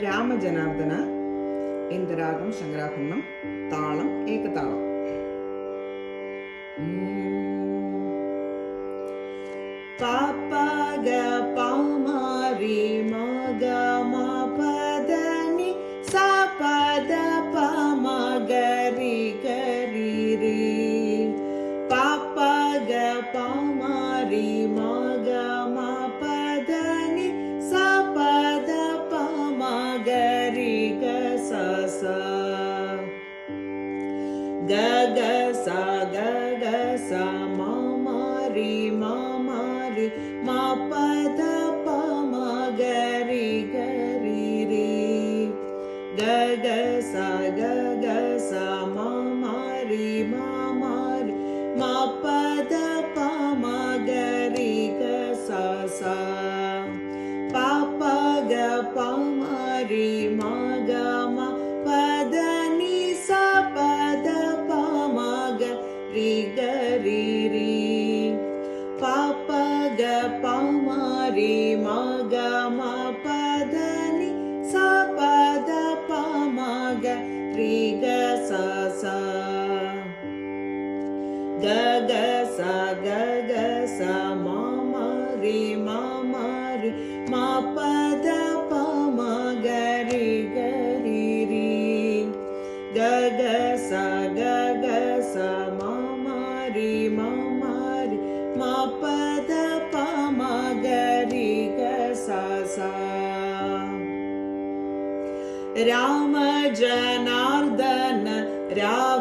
രാമജനാർദ്ദന இந்த ராகம் சங்கராபரணம், தாளம் ஏகதாளம். பாப்பாக பாமாரி மக மாபதனி சாபத பாமகரி கரி. பாப்பாக பாமாரி மக மாபதனி சாபத பாமகரி கசசா. கக சா கக சா மாமாரி மாமாரி மாபத பாமகரி கரி. கக சா கக சா மாமாரி மாமாரி மாபத பாமகரி கசசா. பாப்பக பாமாரி மக பதனி சபத பாமகரி கரி. பாப்பக பாமாரி மக பதனி சபத பாமகரி கசசா. கக சா கக சா மாமாரி மாமாரி மாபத பாமகரி கரி. கக சா கக சா மாமாரி மாமாரி மாபத பாமகரி கசசா. ராம ஜனார்தன ராம